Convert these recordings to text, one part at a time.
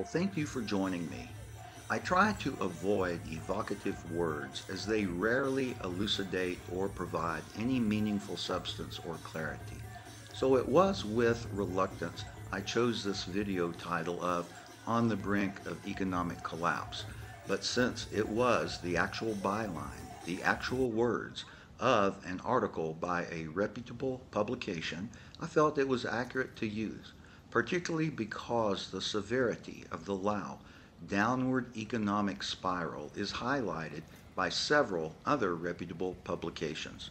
thank you for joining me. I try to avoid evocative words as they rarely elucidate or provide any meaningful substance or clarity. So it was with reluctance I chose this video title of On the Brink of Economic Collapse. But since it was the actual byline, the actual words of an article by a reputable publication, I felt it was accurate to use, particularly because the severity of the Lao downward economic spiral is highlighted by several other reputable publications.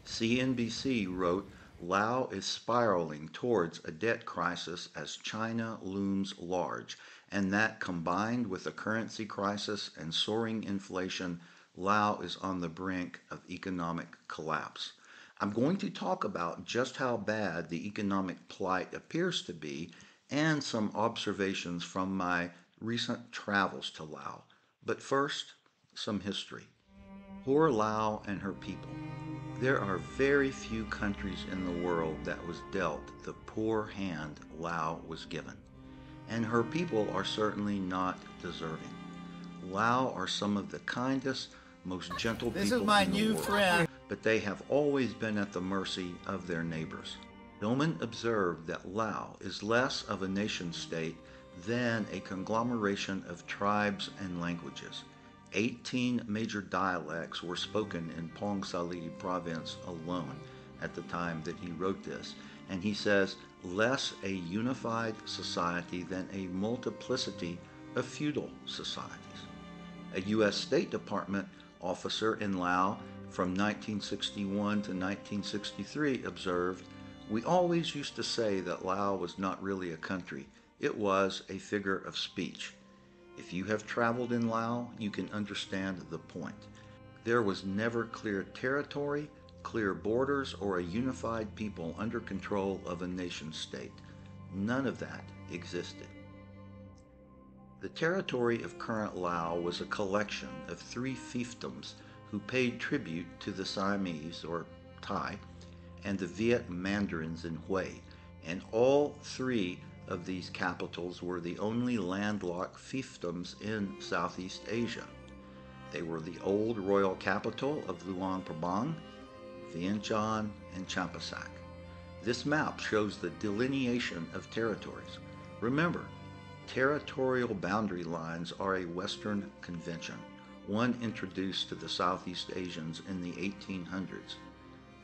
CNBC wrote, Lao is spiraling towards a debt crisis as China looms large, and that combined with a currency crisis and soaring inflation, Lao is on the brink of economic collapse. I'm going to talk about just how bad the economic plight appears to be and some observations from my recent travels to Laos. But first, some history. Poor Lao and her people. There are very few countries in the world that was dealt the poor hand Lao was given, and her people are certainly not deserving. Lao are some of the kindest, most gentle people in the world. This is my new friend. But they have always been at the mercy of their neighbors. Doman observed that Lao is less of a nation-state than a conglomeration of tribes and languages. 18 major dialects were spoken in Pong Sali province alone at the time that he wrote this, and he says, less a unified society than a multiplicity of feudal societies. A U.S. State Department officer in Laos from 1961 to 1963 observed, we always used to say that Laos was not really a country, it was a figure of speech. If you have traveled in Laos, you can understand the point. There was never clear territory, clear borders, or a unified people under control of a nation state. None of that existed. The territory of current Laos was a collection of 3 fiefdoms who paid tribute to the Siamese, or Thai, and the Viet Mandarins in Hue, and all 3 of these capitals were the only landlocked fiefdoms in Southeast Asia. They were the old royal capital of Luang Prabang, Vientiane, and Champasak. This map shows the delineation of territories. Remember, territorial boundary lines are a Western convention, one introduced to the Southeast Asians in the 1800s.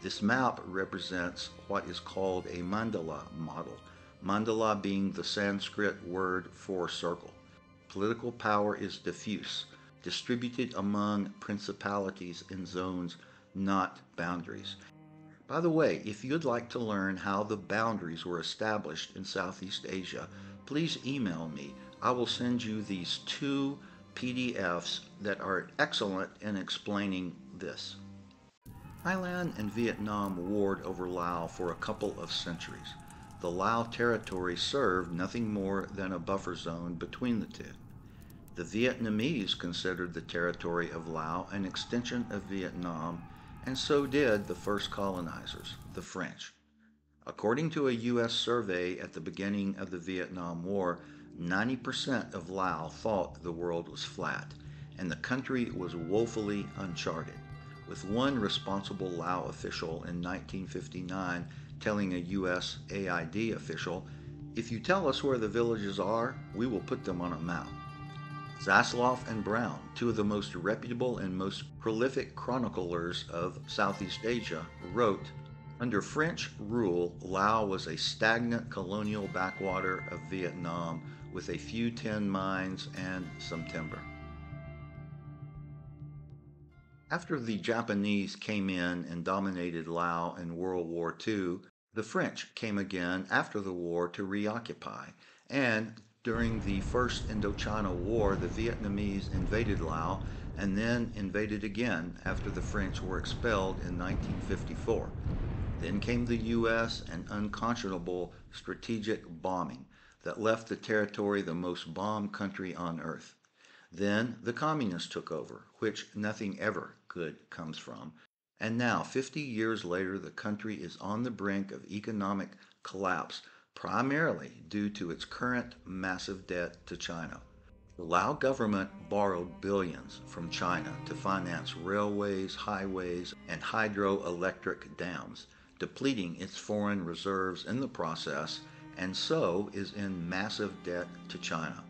This map represents what is called a mandala model, mandala being the Sanskrit word for circle. Political power is diffuse, distributed among principalities in zones, not boundaries. By the way, if you'd like to learn how the boundaries were established in Southeast Asia, please email me. I will send you these 2 PDFs that are excellent in explaining this. Thailand and Vietnam warred over Laos for a couple of centuries. The Lao territory served nothing more than a buffer zone between the two. The Vietnamese considered the territory of Laos an extension of Vietnam, and so did the first colonizers, the French. According to a U.S. survey at the beginning of the Vietnam War, 90% of Laos thought the world was flat, and the country was woefully uncharted, with one responsible Lao official in 1959 telling a U.S. AID official, if you tell us where the villages are, we will put them on a map. Zasloff and Brown, 2 of the most reputable and most prolific chroniclers of Southeast Asia, wrote, under French rule, Laos was a stagnant colonial backwater of Vietnam with a few tin mines and some timber. After the Japanese came in and dominated Laos in World War II, the French came again after the war to reoccupy, and during the First Indochina War, the Vietnamese invaded Laos and then invaded again after the French were expelled in 1954. Then came the U.S. and unconscionable strategic bombing that left the territory the most bombed country on earth. Then the communists took over, which nothing ever good comes from. And now, 50 years later, the country is on the brink of economic collapse, primarily due to its current massive debt to China. The Lao government borrowed billions from China to finance railways, highways, and hydroelectric dams, depleting its foreign reserves in the process, and so is in massive debt to China.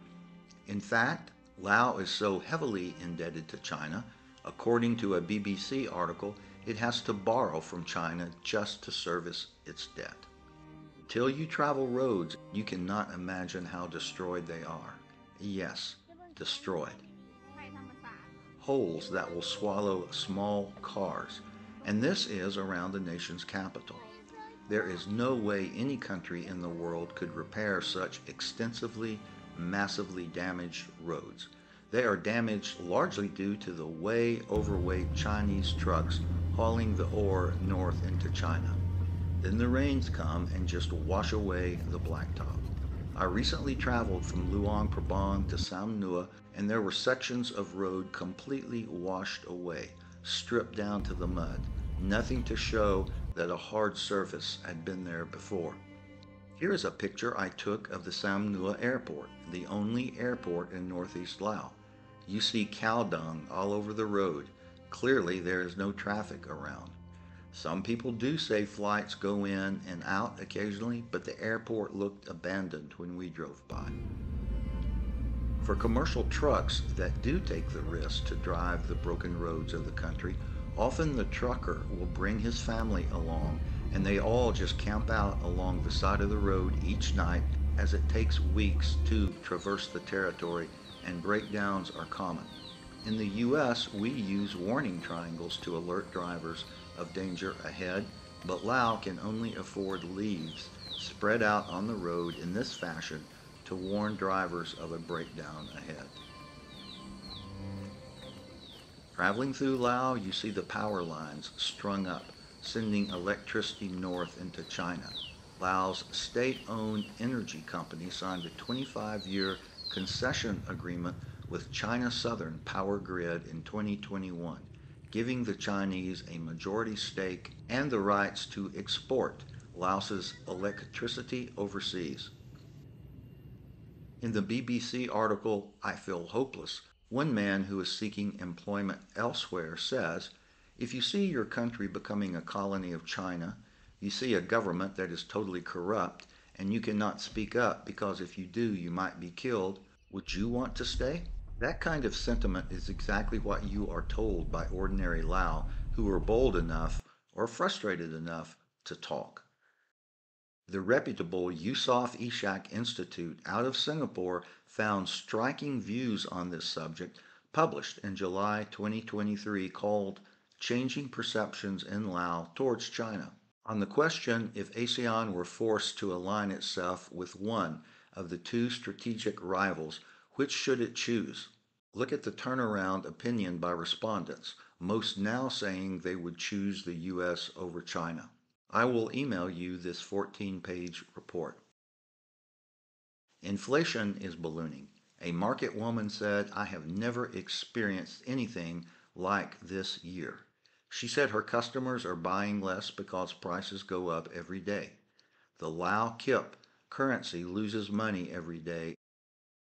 In fact, Laos is so heavily indebted to China, according to a BBC article, it has to borrow from China just to service its debt. Till you travel roads, you cannot imagine how destroyed they are. Yes, destroyed. Holes that will swallow small cars, and this is around the nation's capital. There is no way any country in the world could repair such extensively, massively damaged roads. They are damaged largely due to the way overweight Chinese trucks hauling the ore north into China. Then the rains come and just wash away the blacktop. I recently traveled from Luang Prabang to Sam Nua, and there were sections of road completely washed away, stripped down to the mud, nothing to show that a hard surface had been there before. Here is a picture I took of the Sam Nua airport, the only airport in northeast Laos. You see cow dung all over the road. Clearly there is no traffic around. Some people do say flights go in and out occasionally, but the airport looked abandoned when we drove by. For commercial trucks that do take the risk to drive the broken roads of the country, often the trucker will bring his family along, and they all just camp out along the side of the road each night, as it takes weeks to traverse the territory and breakdowns are common. In the U.S., we use warning triangles to alert drivers of danger ahead, but Laos can only afford leaves spread out on the road in this fashion to warn drivers of a breakdown ahead. Traveling through Laos, you see the power lines strung up, sending electricity north into China. Laos' state-owned energy company signed a 25-year concession agreement with China Southern Power Grid in 2021, giving the Chinese a majority stake and the rights to export Laos's electricity overseas. In the BBC article, I Feel Hopeless, one man who is seeking employment elsewhere says, if you see your country becoming a colony of China, you see a government that is totally corrupt, and you cannot speak up because if you do, you might be killed, would you want to stay? That kind of sentiment is exactly what you are told by ordinary Lao who are bold enough or frustrated enough to talk. The reputable Yusof Ishak Institute out of Singapore found striking views on this subject published in July 2023 called Changing Perceptions in Laos Towards China. On the question if ASEAN were forced to align itself with one of the two strategic rivals, which should it choose? Look at the turnaround opinion by respondents, most now saying they would choose the U.S. over China. I will email you this 14-page report. Inflation is ballooning. A market woman said, I have never experienced anything like this year. She said her customers are buying less because prices go up every day. The Lao Kip currency loses money every day.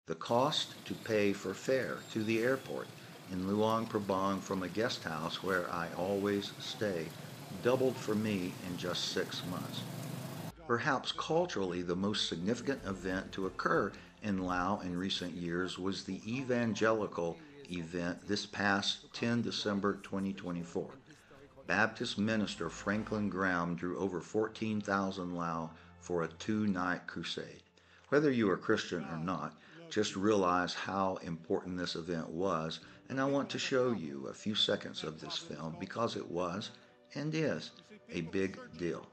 The cost to pay for fare to the airport in Luang Prabang from a guest house where I always stay doubled for me in just 6 months. Perhaps culturally the most significant event to occur in Laos in recent years was the Evangelical Event this past 10 December 2024. Baptist minister Franklin Graham drew over 14,000 Lao for a 2-night crusade. Whether you are Christian or not, just realize how important this event was, and I want to show you a few seconds of this film because it was, and is, a big deal.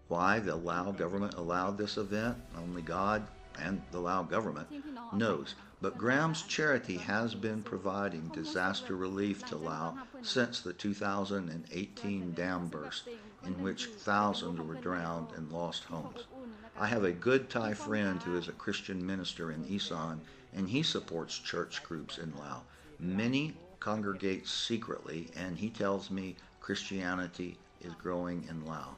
Why the Lao government allowed this event, only God and the Lao government knows, but Graham's charity has been providing disaster relief to Laos since the 2018 dam burst, in which thousands were drowned and lost homes. I have a good Thai friend who is a Christian minister in Isan, and he supports church groups in Laos. Many congregate secretly, and he tells me Christianity is growing in Laos.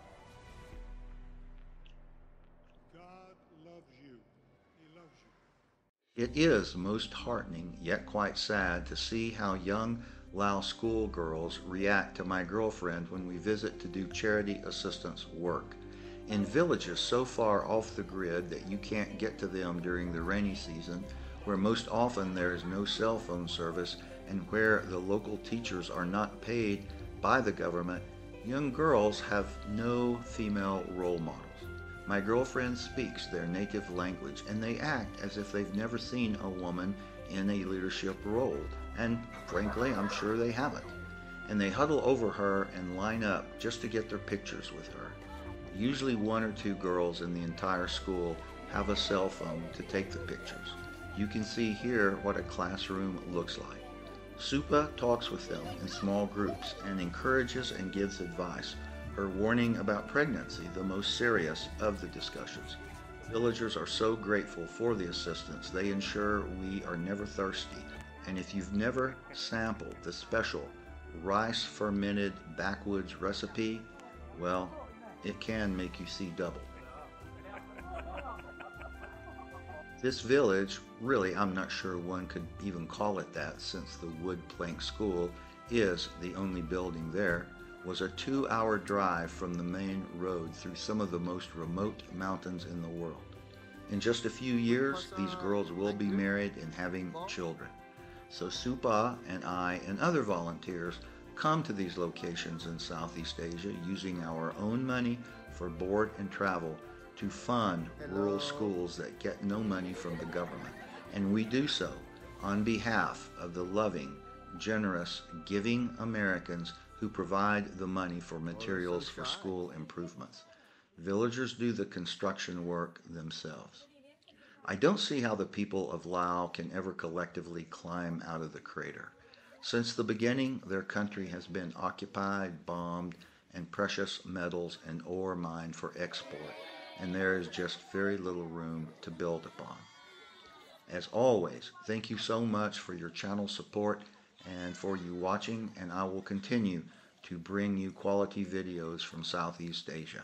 It is most heartening, yet quite sad, to see how young Laos schoolgirls react to my girlfriend when we visit to do charity assistance work. In villages so far off the grid that you can't get to them during the rainy season, where most often there is no cell phone service and where the local teachers are not paid by the government, young girls have no female role models. My girlfriend speaks their native language and they act as if they've never seen a woman in a leadership role. And frankly, I'm sure they haven't. And they huddle over her and line up just to get their pictures with her. Usually one or two girls in the entire school have a cell phone to take the pictures. You can see here what a classroom looks like. Supa talks with them in small groups and encourages and gives advice, her warning about pregnancy the most serious of the discussions. Villagers are so grateful for the assistance. They ensure we are never thirsty. And if you've never sampled the special rice fermented backwoods recipe, well, it can make you see double. This village, really I'm not sure one could even call it that since the wood plank school is the only building there, was a 2-hour drive from the main road through some of the most remote mountains in the world. In just a few years, these girls will be married and having children. So Supa and I and other volunteers come to these locations in Southeast Asia using our own money for board and travel to fund rural schools that get no money from the government. And we do so on behalf of the loving, generous, giving Americans who provide the money for materials for school improvements. Villagers do the construction work themselves. I don't see how the people of Laos can ever collectively climb out of the crater. Since the beginning, their country has been occupied, bombed, and precious metals and ore mined for export, and there is just very little room to build upon. As always, thank you so much for your channel support and for you watching, and I will continue to bring you quality videos from Southeast Asia.